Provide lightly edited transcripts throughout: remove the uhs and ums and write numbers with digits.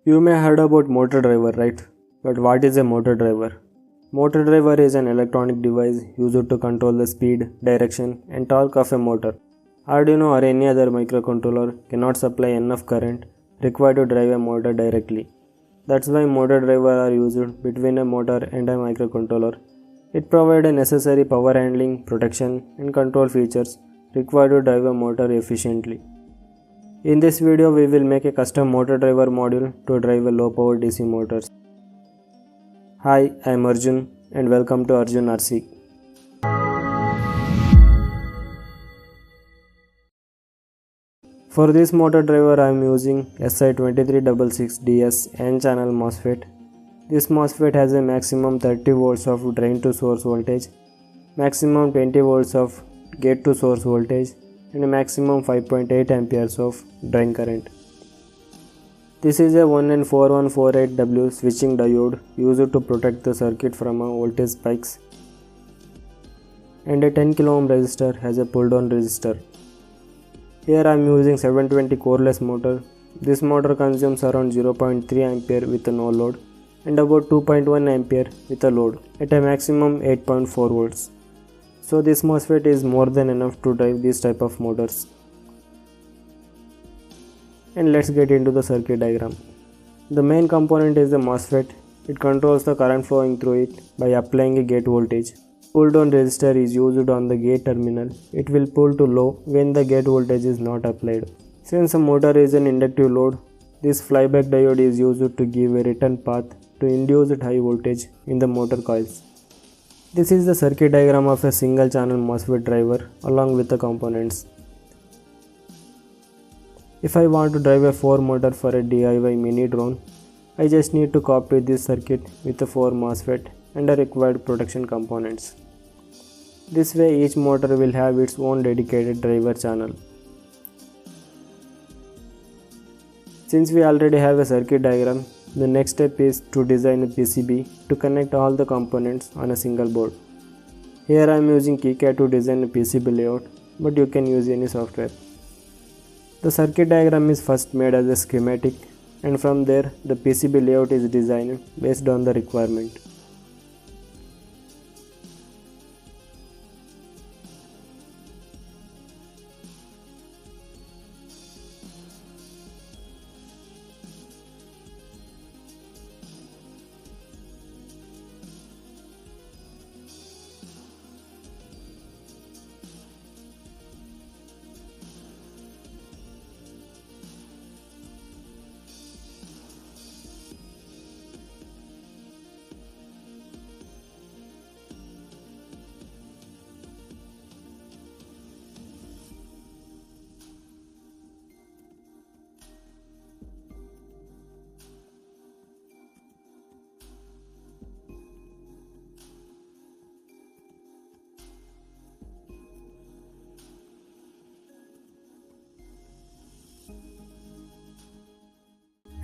You may have heard about motor driver, right? But what is a motor driver? Motor driver is an electronic device used to control the speed, direction, and torque of a motor. Arduino or any other microcontroller cannot supply enough current required to drive a motor directly. That's why motor drivers are used between a motor and a microcontroller. It provides a necessary power handling, protection, and control features required to drive a motor efficiently. In this video, we will make a custom motor driver module to drive a low power DC motors. Hi, I am Arjun and welcome to Arjun RC. For this motor driver, I am using SI2366DS N-channel MOSFET. This MOSFET has a maximum 30 volts of drain to source voltage, maximum 20 volts of gate to source voltage, and a maximum 5.8 amperes of drain current. This is a 1N4148W switching diode used to protect the circuit from voltage spikes, and a 10 kilo ohm resistor has a pull down resistor. Here I am using 720 coreless motor. This motor consumes around 0.3 ampere with no load and about 2.1 ampere with a load at a maximum 8.4 volts. So this MOSFET is more than enough to drive this type of motors. And let's get into the circuit diagram. The main component is the MOSFET. It controls the current flowing through it by applying a gate voltage. Pull down resistor is used on the gate terminal. It will pull to low when the gate voltage is not applied. Since a motor is an inductive load, this flyback diode is used to give a return path to induced high voltage in the motor coils. This is the circuit diagram of a single channel MOSFET driver along with the components. If I want to drive a 4 motor for a DIY mini drone, I just need to copy this circuit with the 4 MOSFET and the required protection components. This way each motor will have its own dedicated driver channel. Since we already have a circuit diagram, the next step is to design a PCB to connect all the components on a single board. Here I am using KiCad to design a PCB layout, but you can use any software. The circuit diagram is first made as a schematic, and from there the PCB layout is designed based on the requirement.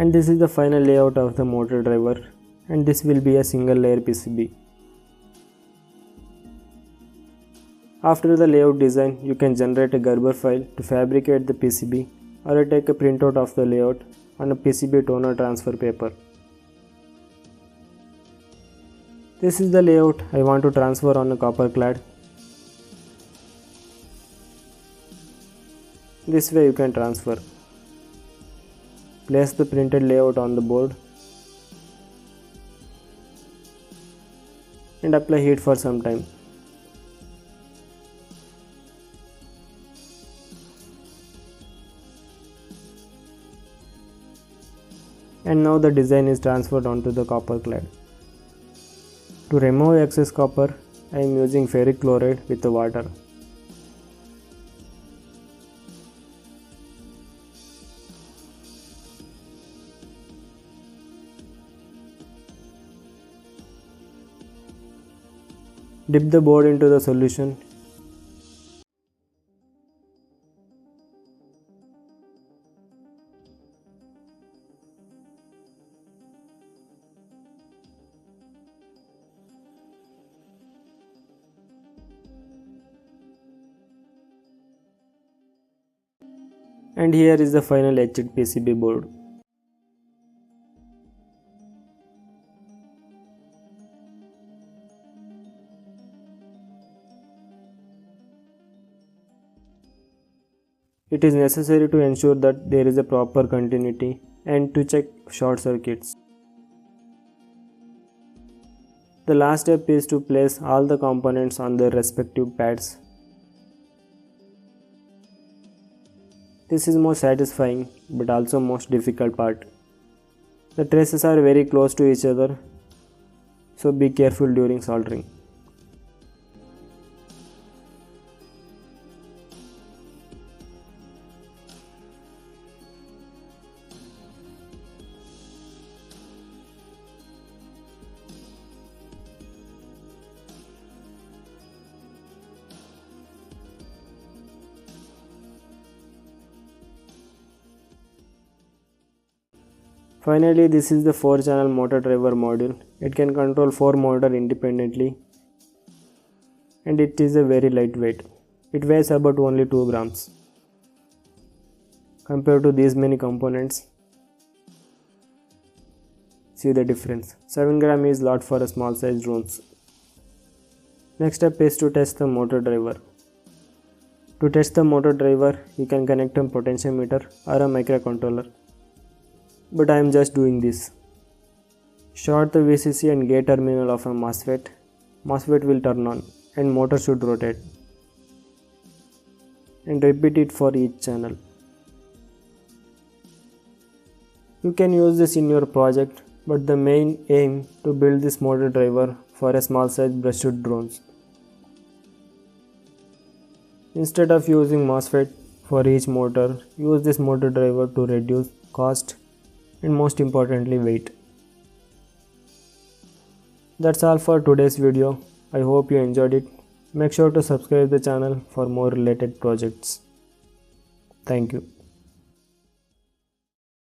And this is the final layout of the motor driver, and this will be a single layer PCB. After the layout design, you can generate a Gerber file to fabricate the PCB or take a printout of the layout on a PCB toner transfer paper. This is the layout I want to transfer on a copper clad. This way you can transfer. Place the printed layout on the board and apply heat for some time. And now the design is transferred onto the copper clad. To remove excess copper, I am using ferric chloride with the water. Dip the board into the solution. And here is the final etched PCB board. It is necessary to ensure that there is a proper continuity and to check short circuits. The last step is to place all the components on their respective pads. This is most satisfying but also most difficult part. The traces are very close to each other, so be careful during soldering. Finally, this is the 4-channel motor driver module. It can control 4 motors independently and it is a very lightweight. It weighs about only 2 grams. Compared to these many components, see the difference. 7 gram is lot for a small size drones. Next step is to test the motor driver. To test the motor driver, you can connect a potentiometer or a microcontroller. But I am just doing this. Short the VCC and gate terminal of a MOSFET. MOSFET will turn on and motor should rotate. And repeat it for each channel. You can use this in your project, but the main aim to build this motor driver for a small size brushed drones. Instead of using MOSFET for each motor, use this motor driver to reduce cost and most importantly weight. That's all for today's video. I hope you enjoyed it. Make sure to subscribe the channel for more related projects. Thank you.